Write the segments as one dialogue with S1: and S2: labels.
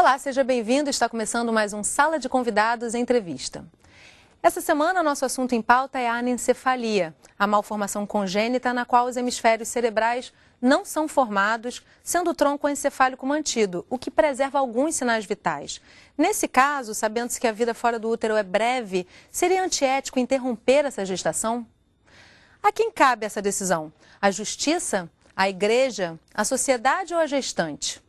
S1: Olá, seja bem-vindo. Está começando mais um Sala de Convidados Entrevista. Essa semana, nosso assunto em pauta é a anencefalia, a malformação congênita na qual os hemisférios cerebrais não são formados, sendo o tronco encefálico mantido, o que preserva alguns sinais vitais. Nesse caso, sabendo-se que a vida fora do útero é breve, seria antiético interromper essa gestação? A quem cabe essa decisão? A justiça? A igreja? A sociedade ou a gestante?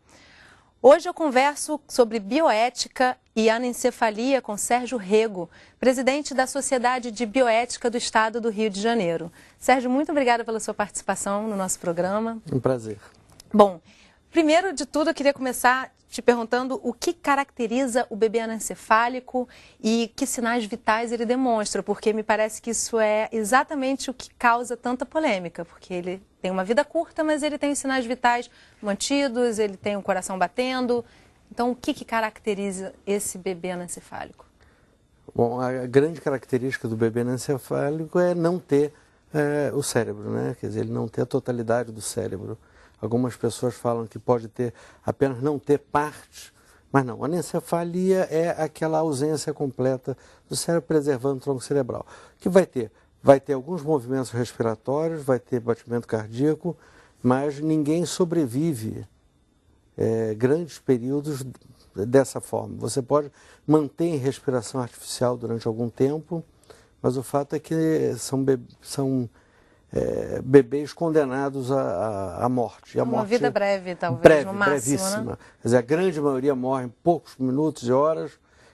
S1: Hoje eu converso sobre bioética e anencefalia com Sérgio Rego, presidente da Sociedade de Bioética do Estado do Rio de Janeiro. Sérgio, muito obrigada pela sua participação no nosso programa.
S2: Um prazer.
S1: Bom, primeiro de tudo eu queria começar te perguntando o que caracteriza o bebê anencefálico e que sinais vitais ele demonstra, porque me parece que isso é exatamente o que causa tanta polêmica, porque ele tem uma vida curta, mas ele tem os sinais vitais mantidos, ele tem o coração batendo. Então, o que caracteriza esse bebê anencefálico?
S2: Bom, a grande característica do bebê anencefálico é não ter o cérebro, né? Quer dizer, ele não ter a totalidade do cérebro. Algumas pessoas falam que pode ter apenas não ter parte, mas não. A anencefalia é aquela ausência completa do cérebro preservando o tronco cerebral. O que vai ter? Vai ter alguns movimentos respiratórios, vai ter batimento cardíaco, mas ninguém sobrevive grandes períodos dessa forma. Você pode manter em respiração artificial durante algum tempo, mas o fato é que são bebês condenados à morte. E
S1: uma vida breve, talvez, no máximo,
S2: brevíssima.
S1: Né?
S2: Quer dizer, a grande maioria morre em poucos minutos e horas.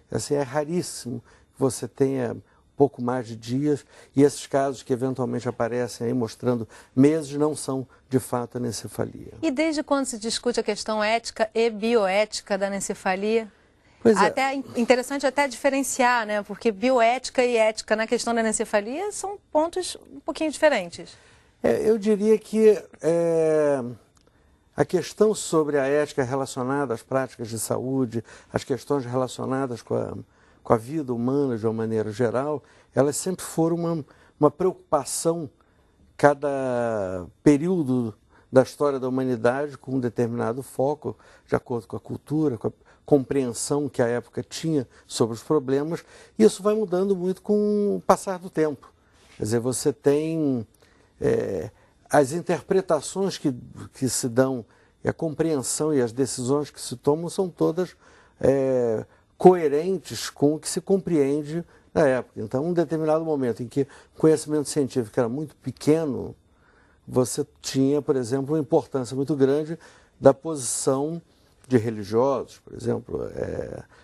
S2: Assim, é raríssimo que você tenha pouco mais de dias, e esses casos que eventualmente aparecem aí mostrando meses não são de fato anencefalia.
S1: E desde quando se discute a questão ética e bioética da anencefalia?
S2: Pois é.
S1: Até interessante até diferenciar, né? Porque bioética e ética na questão da anencefalia são pontos um pouquinho diferentes.
S2: Eu diria que a questão sobre a ética relacionada às práticas de saúde, as questões relacionadas com a vida humana de uma maneira geral, elas sempre foram uma preocupação, cada período da história da humanidade com um determinado foco, de acordo com a cultura, com a compreensão que a época tinha sobre os problemas, e isso vai mudando muito com o passar do tempo. Quer dizer, você tem as interpretações que se dão, e a compreensão e as decisões que se tomam são todas coerentes com o que se compreende na época. Então, um determinado momento em que o conhecimento científico era muito pequeno, você tinha, por exemplo, uma importância muito grande da posição de religiosos. Por exemplo,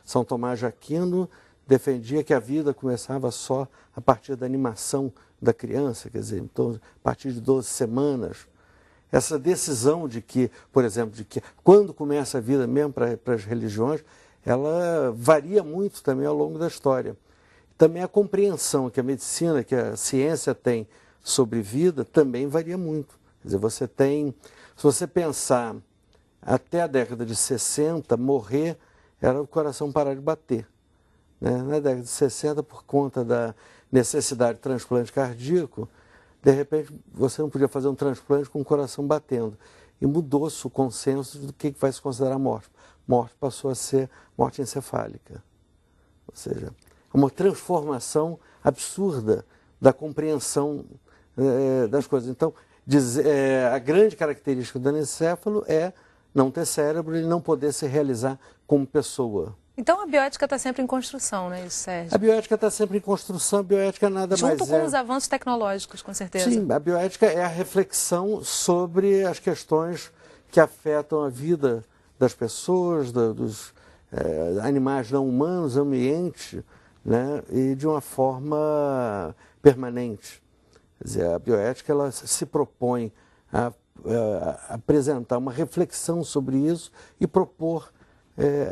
S2: São Tomás de Aquino defendia que a vida começava só a partir da animação da criança, quer dizer, então, a partir de 12 semanas. Essa decisão de que, por exemplo, de que quando começa a vida mesmo para as religiões, ela varia muito também ao longo da história. Também a compreensão que a medicina, que a ciência tem sobre vida, também varia muito. Quer dizer, se você pensar até a década de 60, morrer era o coração parar de bater. Né? Na década de 60, por conta da necessidade de transplante cardíaco, de repente você não podia fazer um transplante com o coração batendo. E mudou-se o consenso do que vai se considerar morte. Morte passou a ser morte encefálica. Ou seja, uma transformação absurda da compreensão das coisas. Então, a grande característica do anencefalo é não ter cérebro e não poder se realizar como pessoa.
S1: Então a bioética está sempre em construção, né, Sérgio?
S2: A bioética está sempre em construção, a bioética nada mais
S1: Junto com os avanços tecnológicos, com certeza.
S2: Sim, a bioética é a reflexão sobre as questões que afetam a vida das pessoas, dos animais não humanos, ambiente, né, e de uma forma permanente. Quer dizer, a bioética ela se propõe a apresentar uma reflexão sobre isso e propor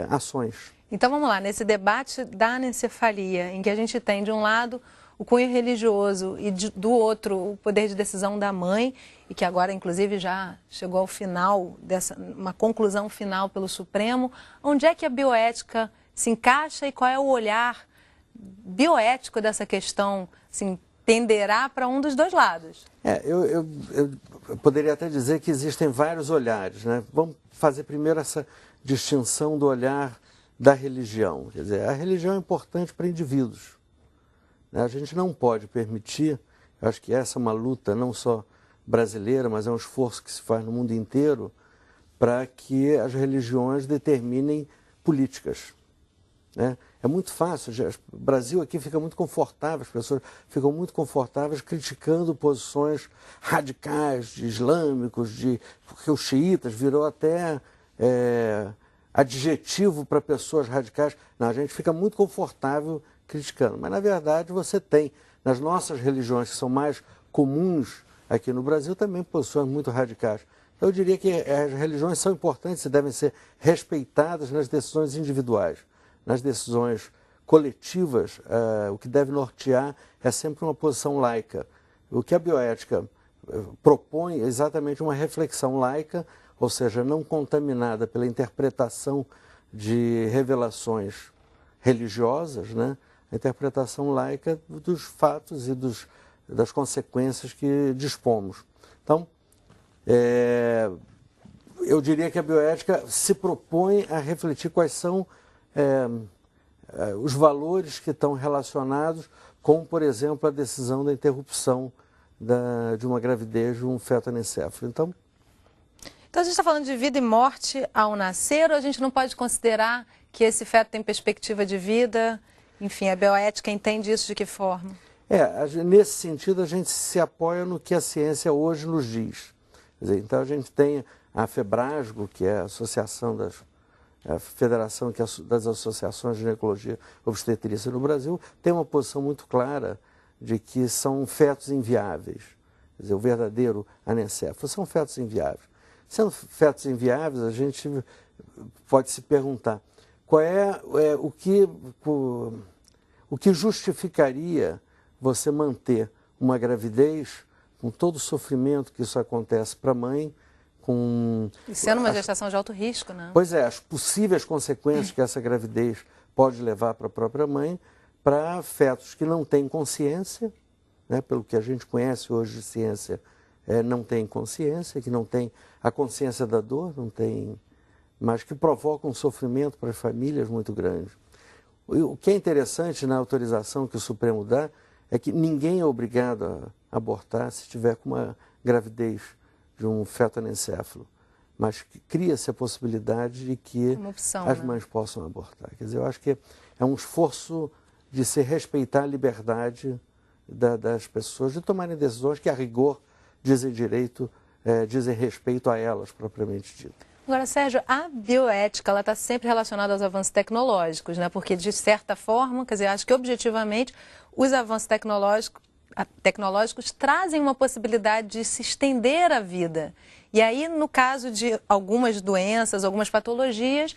S2: ações.
S1: Então vamos lá, nesse debate da anencefalia, em que a gente tem de um lado o cunho religioso e do outro o poder de decisão da mãe, e que agora inclusive já chegou ao final, uma conclusão final pelo Supremo, onde é que a bioética se encaixa e qual é o olhar bioético dessa questão, assim, tenderá para um dos dois lados?
S2: Eu poderia até dizer que existem vários olhares, né? Vamos fazer primeiro essa distinção do olhar da religião. Quer dizer, a religião é importante para indivíduos, né? A gente não pode permitir, eu acho que essa é uma luta não só brasileira, mas é um esforço que se faz no mundo inteiro para que as religiões determinem políticas, né? É muito fácil, o Brasil aqui fica muito confortável, as pessoas ficam muito confortáveis criticando posições radicais de islâmicos, porque os xiitas virou até adjetivo para pessoas radicais. Não, a gente fica muito confortável criticando, mas na verdade você tem, nas nossas religiões que são mais comuns aqui no Brasil, também posições muito radicais. Eu diria que as religiões são importantes e devem ser respeitadas nas decisões individuais. Nas decisões coletivas, o que deve nortear é sempre uma posição laica. O que a bioética propõe é exatamente uma reflexão laica, ou seja, não contaminada pela interpretação de revelações religiosas, né? A interpretação laica dos fatos e das consequências que dispomos. Então, eu diria que a bioética se propõe a refletir quais são os valores que estão relacionados com, por exemplo, a decisão da interrupção de uma gravidez de um feto anencefalo. Então
S1: a gente está falando de vida e morte ao nascer, ou a gente não pode considerar que esse feto tem perspectiva de vida? Enfim, a bioética entende isso de que forma?
S2: Nesse sentido, a gente se apoia no que a ciência hoje nos diz. Quer dizer, então, a gente tem a FEBRASGO, que é a Associação a Federação das Associações de Ginecologia e Obstetrícia no Brasil, tem uma posição muito clara de que são fetos inviáveis. Quer dizer, o verdadeiro anencefalo são fetos inviáveis. Sendo fetos inviáveis, a gente pode se perguntar qual o que justificaria você manter uma gravidez com todo o sofrimento que isso acontece para a mãe,
S1: E sendo uma gestação de alto risco, né?
S2: Pois é, as possíveis consequências que essa gravidez pode levar para a própria mãe, para fetos que não têm consciência, né, pelo que a gente conhece hoje de ciência, não tem consciência, que não tem a consciência da dor, mas que provocam um sofrimento para as famílias muito grande. O que é interessante na autorização que o Supremo dá é que ninguém é obrigado a abortar se estiver com uma gravidez de um feto anencefalo, mas cria-se a possibilidade de que as mães possam abortar. Quer dizer, eu acho que é um esforço de se respeitar a liberdade das pessoas de tomarem decisões que, a rigor, dizem respeito a elas, propriamente dito.
S1: Agora, Sérgio, a bioética está sempre relacionada aos avanços tecnológicos, né? Porque, de certa forma, quer dizer, acho que objetivamente os avanços tecnológicos trazem uma possibilidade de se estender a vida. E aí, no caso de algumas doenças, algumas patologias,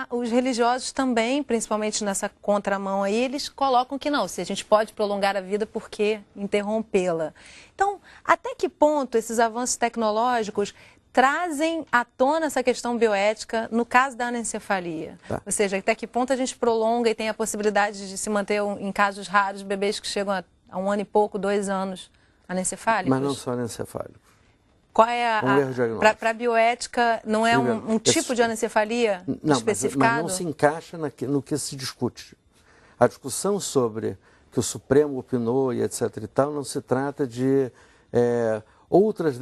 S1: os religiosos também, principalmente nessa contramão aí, eles colocam que não, se a gente pode prolongar a vida, por que interrompê-la? Então, até que ponto esses avanços tecnológicos trazem à tona essa questão bioética no caso da anencefalia? Tá. Ou seja, até que ponto a gente prolonga e tem a possibilidade de se manter, em casos raros, bebês que chegam a 1 ano e pouco, 2 anos, anencefálicos?
S2: Mas não só anencefálicos.
S1: Qual é para a bioética, não é um tipo de anencefalia especificado?
S2: Mas não se encaixa no que se discute. A discussão sobre que o Supremo opinou e etc. e tal, não se trata de outras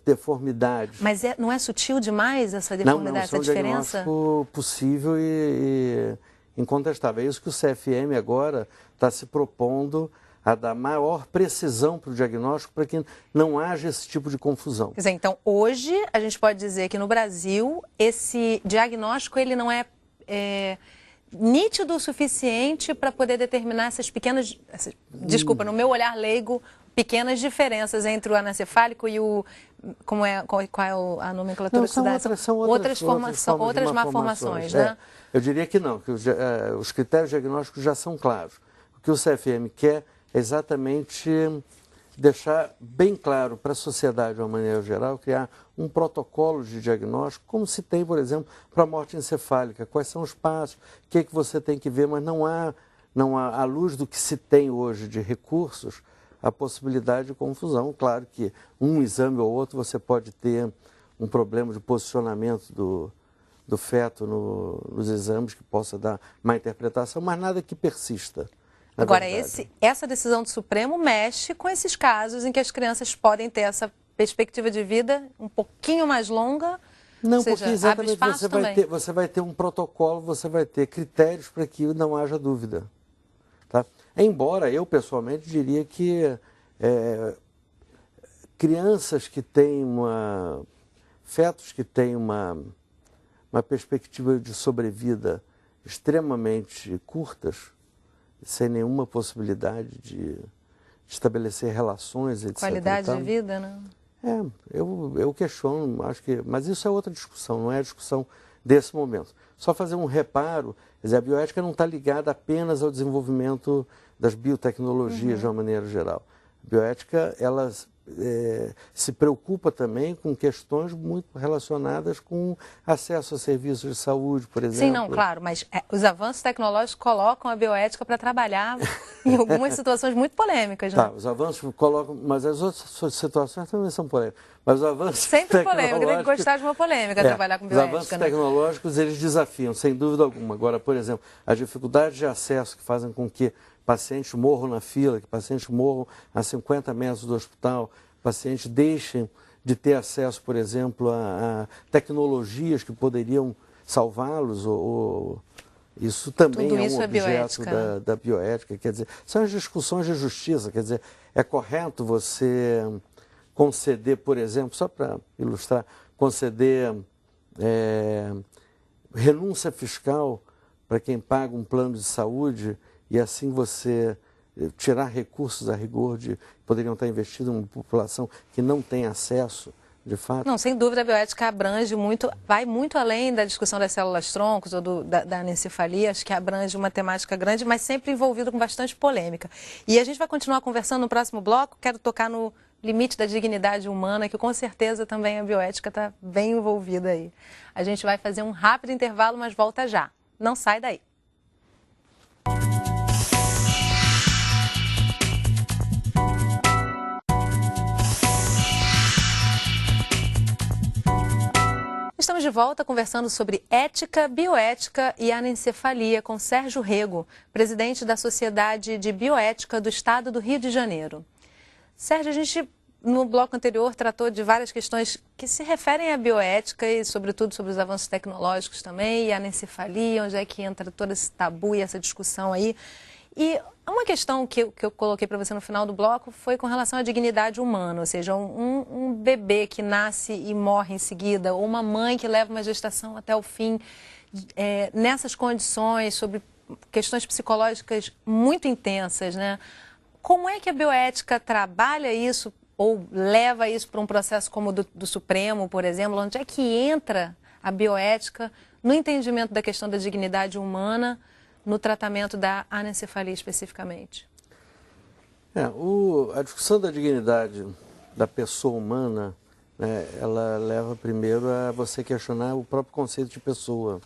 S2: deformidades.
S1: Mas não é sutil demais essa deformidade, essa diferença?
S2: Não, é um diagnóstico possível e incontestável. É isso que o CFM agora está se propondo a dar maior precisão para o diagnóstico, para que não haja esse tipo de confusão.
S1: Quer dizer, então, hoje, a gente pode dizer que no Brasil, esse diagnóstico ele não é nítido o suficiente para poder determinar essas pequenas, desculpa, no meu olhar leigo, pequenas diferenças entre o anencefálico e o... qual é a nomenclatura que se dá?
S2: São outras malformações,
S1: né?
S2: Eu diria que não, que os critérios diagnósticos já são claros. O que o CFM quer é exatamente deixar bem claro para a sociedade, de uma maneira geral, criar um protocolo de diagnóstico, como se tem, por exemplo, para a morte encefálica. Quais são os passos, o que você tem que ver, mas não há, à luz do que se tem hoje de recursos, a possibilidade de confusão. Claro que um exame ou outro você pode ter um problema de posicionamento do feto nos exames que possa dar má interpretação, mas nada que persista.
S1: Agora, essa decisão do Supremo mexe com esses casos em que as crianças podem ter essa perspectiva de vida um pouquinho mais longa.
S2: Não,
S1: ou seja,
S2: porque exatamente
S1: abre
S2: você vai ter um protocolo, você vai ter critérios para que não haja dúvida. Tá? Embora eu, pessoalmente, diria que crianças que têm fetos que têm uma perspectiva de sobrevida extremamente curtas, sem nenhuma possibilidade de estabelecer relações, etc.
S1: Qualidade de vida, né?
S2: Eu questiono, acho que, mas isso é outra discussão, não é a discussão desse momento. Só fazer um reparo, quer dizer, a bioética não está ligada apenas ao desenvolvimento das biotecnologias de uma maneira geral. A bioética, ela se preocupa também com questões muito relacionadas com acesso a serviços de saúde, por exemplo.
S1: Sim, não, claro, mas os avanços tecnológicos colocam a bioética para trabalhar em algumas situações muito polêmicas, né?
S2: Tá, os avanços colocam, mas as outras situações também são polêmicas. Mas os avanços
S1: sempre polêmica, tem que gostar de uma polêmica trabalhar com bioética.
S2: Os avanços tecnológicos, eles desafiam, sem dúvida alguma. Agora, por exemplo, as dificuldades de acesso que fazem com que pacientes morram na fila, que pacientes morram a 50 metros do hospital, pacientes deixem de ter acesso, por exemplo, a tecnologias que poderiam salvá-los, isso também
S1: tudo
S2: é
S1: isso
S2: um objeto da bioética. Quer dizer, são as discussões de justiça. Quer dizer, é correto você conceder, por exemplo, só para ilustrar, conceder renúncia fiscal para quem paga um plano de saúde e assim você tirar recursos a rigor que poderiam estar investidos em uma população que não tem acesso, de fato?
S1: Não, sem dúvida a bioética abrange muito, vai muito além da discussão das células-troncos ou da anencefalia, acho que abrange uma temática grande, mas sempre envolvido com bastante polêmica. E a gente vai continuar conversando no próximo bloco, quero tocar no limite da dignidade humana, que com certeza também a bioética está bem envolvida aí. A gente vai fazer um rápido intervalo, mas volta já. Não sai daí. Estamos de volta conversando sobre ética, bioética e anencefalia com Sérgio Rego, presidente da Sociedade de Bioética do Estado do Rio de Janeiro. Sérgio, a gente no bloco anterior tratou de várias questões que se referem à bioética e sobretudo sobre os avanços tecnológicos também, e a anencefalia, onde é que entra todo esse tabu e essa discussão aí. E uma questão que eu coloquei para você no final do bloco foi com relação à dignidade humana, ou seja, um bebê que nasce e morre em seguida, ou uma mãe que leva uma gestação até o fim, nessas condições, sobre questões psicológicas muito intensas, né? Como é que a bioética trabalha isso ou leva isso para um processo como o do Supremo, por exemplo? Onde é que entra a bioética no entendimento da questão da dignidade humana, no tratamento da anencefalia especificamente?
S2: A discussão da dignidade da pessoa humana, né, ela leva primeiro a você questionar o próprio conceito de pessoa.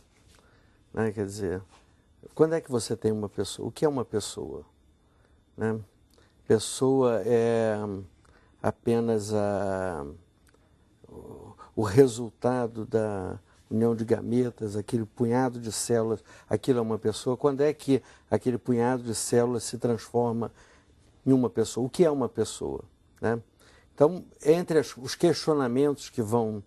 S2: Né? Quer dizer, quando é que você tem uma pessoa? O que é uma pessoa? Né? Pessoa é apenas o resultado da união de gametas, aquele punhado de células, aquilo é uma pessoa. Quando é que aquele punhado de células se transforma em uma pessoa? O que é uma pessoa? Né? Então, entre os questionamentos que vão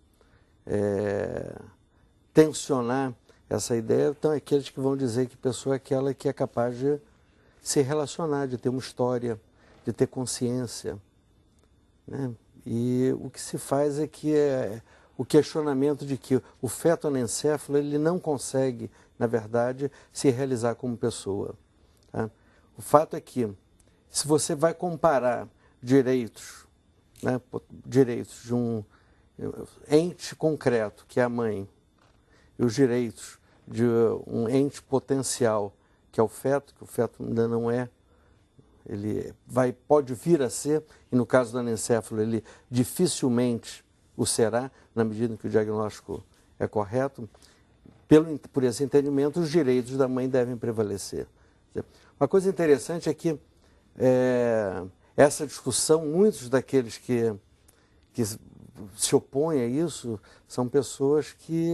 S2: tensionar essa ideia, estão aqueles que vão dizer que pessoa é aquela que é capaz de se relacionar, de ter uma história, de ter consciência. Né? E o que se faz é que o questionamento de que o feto anencéfalo ele não consegue, na verdade, se realizar como pessoa. Tá? O fato é que, se você vai comparar direitos, né, direitos de um ente concreto, que é a mãe, e os direitos de um ente potencial, que é o feto, que o feto ainda não é, ele pode vir a ser, e no caso do anencéfalo ele dificilmente o será, na medida em que o diagnóstico é correto. Por esse entendimento, os direitos da mãe devem prevalecer. Uma coisa interessante é que essa discussão, muitos daqueles que se opõem a isso são pessoas que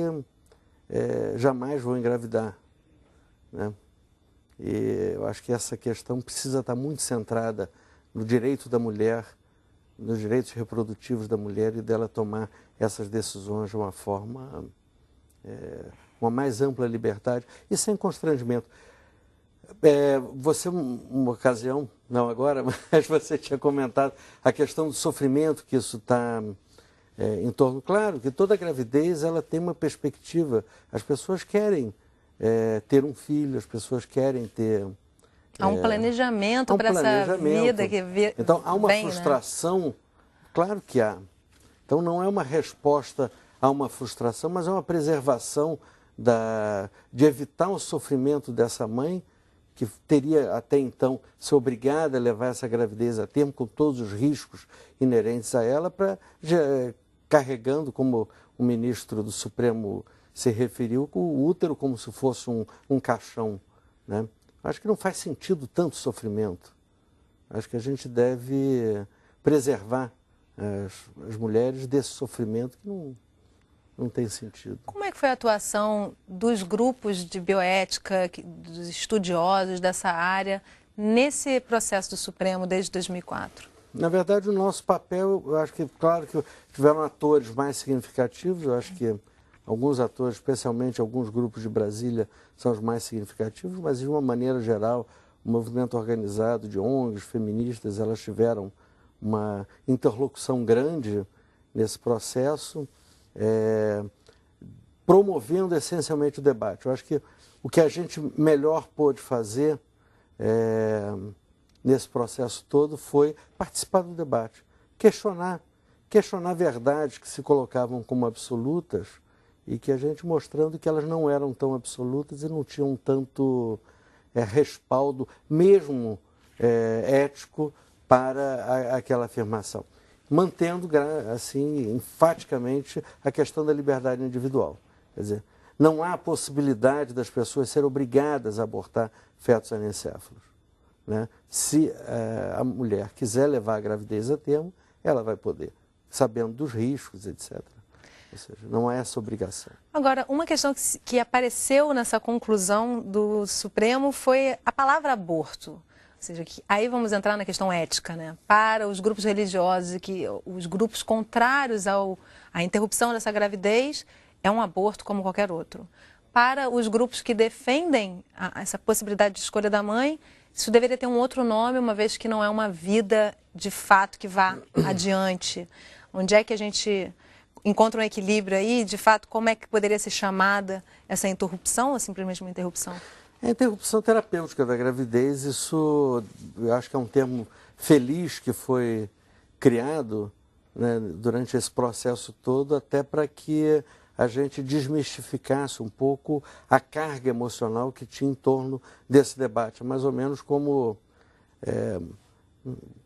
S2: jamais vão engravidar, né? E eu acho que essa questão precisa estar muito centrada no direito da mulher, nos direitos reprodutivos da mulher e dela tomar essas decisões de uma forma, uma mais ampla liberdade e sem constrangimento. Você, uma ocasião, não agora, mas você tinha comentado a questão do sofrimento que isso está em torno. Claro que toda gravidez ela tem uma perspectiva. As pessoas querem ter um filho, as pessoas querem ter...
S1: Há um planejamento para essa vida que vem.
S2: Então, há uma frustração, né? Claro que há. Então, não é uma resposta a uma frustração, mas é uma preservação de evitar o sofrimento dessa mãe, que teria até então ser obrigada a levar essa gravidez a termo, com todos os riscos inerentes a ela, carregando, como o ministro do Supremo se referiu, o útero como se fosse um caixão, né? Acho que não faz sentido tanto sofrimento. Acho que a gente deve preservar as mulheres desse sofrimento que não tem sentido.
S1: Como é que foi a atuação dos grupos de bioética, dos estudiosos dessa área, nesse processo do Supremo desde 2004?
S2: Na verdade, o nosso papel, eu acho que, claro que tiveram atores mais significativos, eu acho que alguns atores, especialmente alguns grupos de Brasília, são os mais significativos, mas de uma maneira geral, o movimento organizado de ONGs, feministas, elas tiveram uma interlocução grande nesse processo, promovendo essencialmente o debate. Eu acho que o que a gente melhor pôde fazer nesse processo todo foi participar do debate, questionar verdades que se colocavam como absolutas e que a gente mostrando que elas não eram tão absolutas e não tinham tanto respaldo, mesmo ético, para aquela afirmação. Mantendo, assim, enfaticamente a questão da liberdade individual. Quer dizer, não há possibilidade das pessoas serem obrigadas a abortar fetos anencéfalos, né? Se a mulher quiser levar a gravidez a termo, ela vai poder, sabendo dos riscos, etc. Ou seja, não há essa obrigação.
S1: Agora, uma questão que apareceu nessa conclusão do Supremo foi a palavra aborto. Ou seja, aí vamos entrar na questão ética, né? Para os grupos religiosos e os grupos contrários à interrupção dessa gravidez, é um aborto como qualquer outro. Para os grupos que defendem essa possibilidade de escolha da mãe, isso deveria ter um outro nome, uma vez que não é uma vida de fato que vá adiante. Onde é que a gente encontra um equilíbrio aí? De fato, como é que poderia ser chamada essa interrupção ou simplesmente uma interrupção?
S2: A interrupção terapêutica da gravidez, isso eu acho que é um termo feliz que foi criado, né, durante esse processo todo, até para que a gente desmistificasse um pouco a carga emocional que tinha em torno desse debate. Mais ou menos como,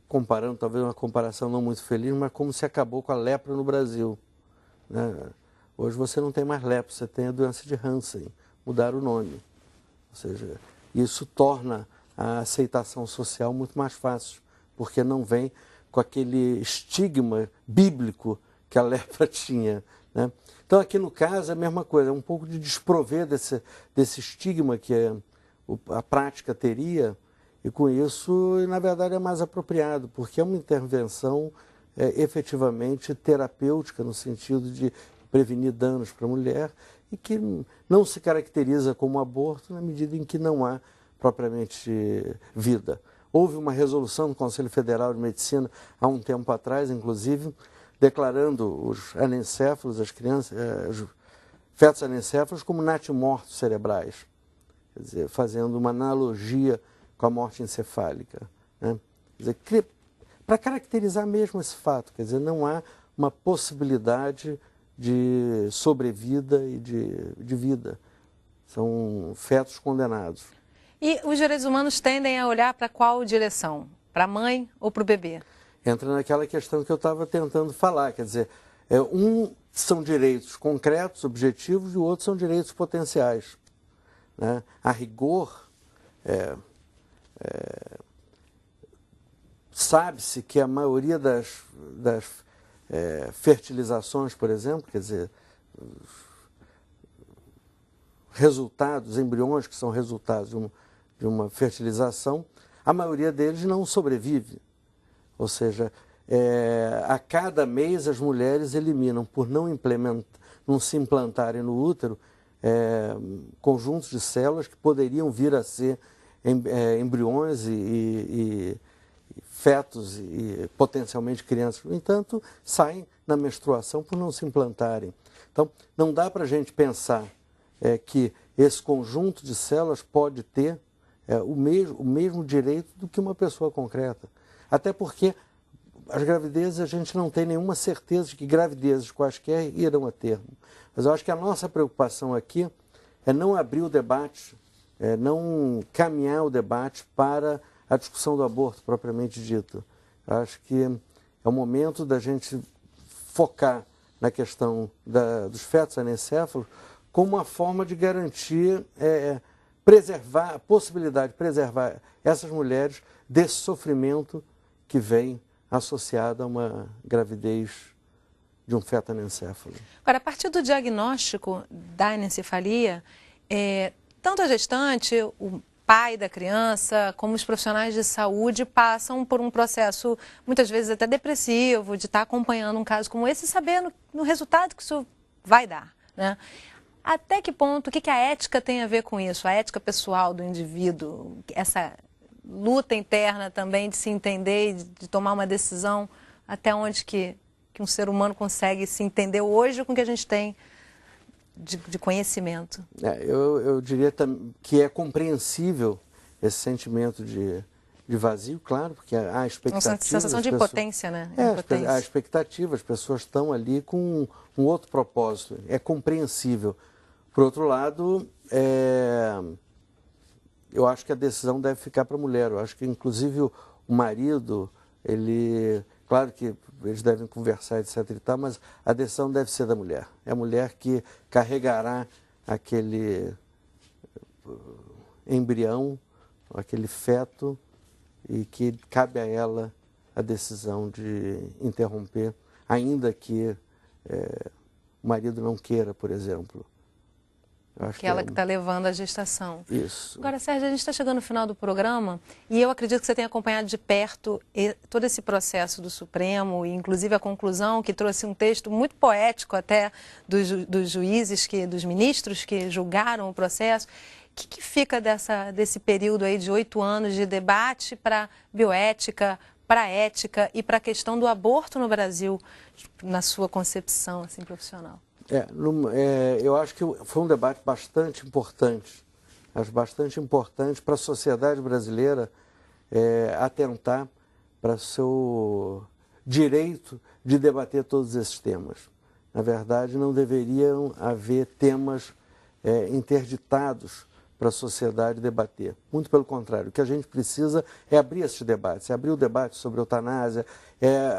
S2: comparando, talvez uma comparação não muito feliz, mas como se acabou com a lepra no Brasil, né? Hoje você não tem mais lepra, você tem a doença de Hansen, mudaram o nome. Ou seja, isso torna a aceitação social muito mais fácil, porque não vem com aquele estigma bíblico que a lepra tinha, né? Então, aqui no caso, é a mesma coisa, é um pouco de desprover desse estigma que a prática teria, e com isso, na verdade, é mais apropriado, porque é uma intervenção efetivamente terapêutica, no sentido de prevenir danos para a mulher, e que não se caracteriza como aborto na medida em que não há propriamente vida. Houve uma resolução do Conselho Federal de Medicina há um tempo atrás, inclusive, declarando os anencéfalos, as crianças, os fetos anencéfalos como natimortos cerebrais, quer dizer, fazendo uma analogia com a morte encefálica, né? Quer dizer, para caracterizar mesmo esse fato, quer dizer, não há uma possibilidade de sobrevida e de vida. São fetos condenados.
S1: E os direitos humanos tendem a olhar para qual direção? Para a mãe ou para o bebê?
S2: Entra naquela questão que eu estava tentando falar, quer dizer, são direitos concretos, objetivos, e o outro são direitos potenciais, né? A rigor, sabe-se que a maioria das fertilizações, por exemplo, quer dizer, resultados, embriões que são resultados de uma fertilização, a maioria deles não sobrevive. Ou seja, a cada mês as mulheres eliminam, por não se implantarem no útero, conjuntos de células que poderiam vir a ser embriões e fetos e potencialmente crianças. No entanto, saem na menstruação por não se implantarem. Então, não dá para a gente pensar que esse conjunto de células pode ter o mesmo direito do que uma pessoa concreta. Até porque as gravidezes, a gente não tem nenhuma certeza de que gravidezes quaisquer irão a termo. Mas eu acho que a nossa preocupação aqui é não abrir o debate, não caminhar o debate para a discussão do aborto, propriamente dito. Eu acho que é o momento da gente focar na questão dos fetos anencéfalos como uma forma de garantir, preservar, a possibilidade de preservar essas mulheres desse sofrimento que vem associado a uma gravidez de um feto anencéfalo.
S1: Agora, a partir do diagnóstico da anencefalia, tanto a gestante, o pai da criança, como os profissionais de saúde passam por um processo, muitas vezes até depressivo, de estar acompanhando um caso como esse, sabendo no resultado que isso vai dar, né? Até que ponto, o que a ética tem a ver com isso? A ética pessoal do indivíduo, essa luta interna também de se entender e de tomar uma decisão, até onde que um ser humano consegue se entender hoje com o que a gente tem de conhecimento.
S2: Eu diria que é compreensível esse sentimento de vazio, claro, porque há expectativa.
S1: Uma sensação de impotência, né?
S2: Há expectativa, as pessoas estão ali com um outro propósito, é compreensível. Por outro lado, eu acho que a decisão deve ficar para a mulher. Eu acho que, inclusive, o marido, claro que eles devem conversar, etc. e tal, mas a decisão deve ser da mulher. É a mulher que carregará aquele embrião, aquele feto, e que cabe a ela a decisão de interromper, ainda que o marido não queira, por exemplo.
S1: Que ela que está levando a gestação.
S2: Isso.
S1: Agora, Sérgio, a gente está chegando no final do programa e eu acredito que você tenha acompanhado de perto todo esse processo do Supremo, e inclusive a conclusão, que trouxe um texto muito poético até dos juízes, dos ministros que julgaram o processo. O que fica desse período aí de 8 anos de debate para bioética, para ética e para a questão do aborto no Brasil, na sua concepção assim, profissional?
S2: Eu acho que foi um debate bastante importante. Acho bastante importante para a sociedade brasileira atentar para o seu direito de debater todos esses temas. Na verdade, não deveriam haver temas interditados para a sociedade debater. Muito pelo contrário, o que a gente precisa é abrir esses debates, abrir o debate sobre eutanásia,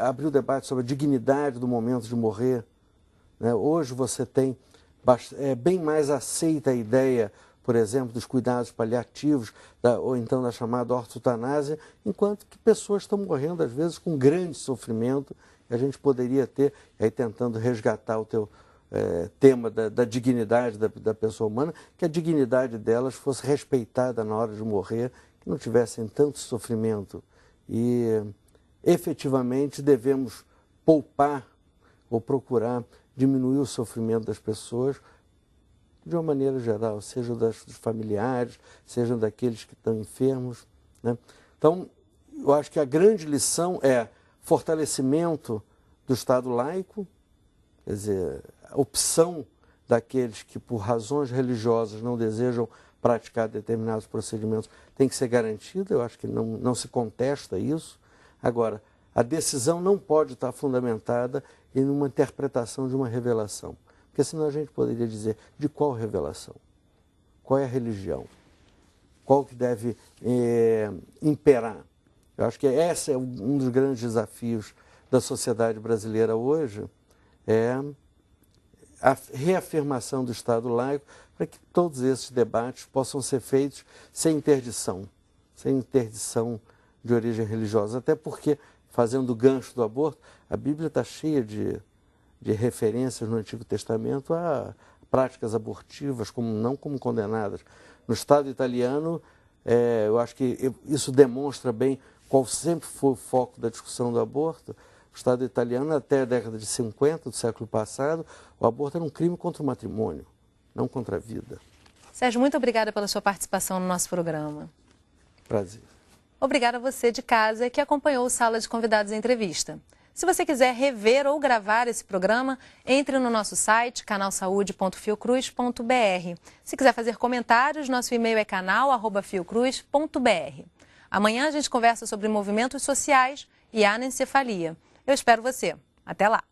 S2: abrir o debate sobre a dignidade do momento de morrer. Hoje você tem bem mais aceita a ideia, por exemplo, dos cuidados paliativos, ou então da chamada ortotanásia, enquanto que pessoas estão morrendo, às vezes, com grande sofrimento, e a gente poderia ter, aí tentando resgatar o teu tema da dignidade da pessoa humana, que a dignidade delas fosse respeitada na hora de morrer, que não tivessem tanto sofrimento. E, efetivamente, devemos poupar ou procurar diminuir o sofrimento das pessoas de uma maneira geral, seja dos familiares, seja daqueles que estão enfermos, né? Então, eu acho que a grande lição é fortalecimento do Estado laico, quer dizer, a opção daqueles que, por razões religiosas, não desejam praticar determinados procedimentos tem que ser garantida. Eu acho que não se contesta isso. Agora, a decisão não pode estar fundamentada em uma interpretação de uma revelação. Porque senão a gente poderia dizer de qual revelação? Qual é a religião? Qual que deve imperar? Eu acho que esse é um dos grandes desafios da sociedade brasileira hoje, a reafirmação do Estado laico para que todos esses debates possam ser feitos sem interdição de origem religiosa. Até porque, fazendo o gancho do aborto, a Bíblia está cheia de referências no Antigo Testamento à práticas abortivas não como condenadas. No Estado italiano, eu acho que isso demonstra bem qual sempre foi o foco da discussão do aborto. O Estado italiano, até a década de 50 do século passado, o aborto era um crime contra o matrimônio, não contra a vida.
S1: Sérgio, muito obrigada pela sua participação no nosso programa.
S2: Prazer.
S1: Obrigada a você de casa que acompanhou o Sala de Convidados em Entrevista. Se você quiser rever ou gravar esse programa, entre no nosso site canalsaude.fiocruz.br. Se quiser fazer comentários, nosso e-mail é canal@fiocruz.br. Amanhã a gente conversa sobre movimentos sociais e anencefalia. Eu espero você. Até lá!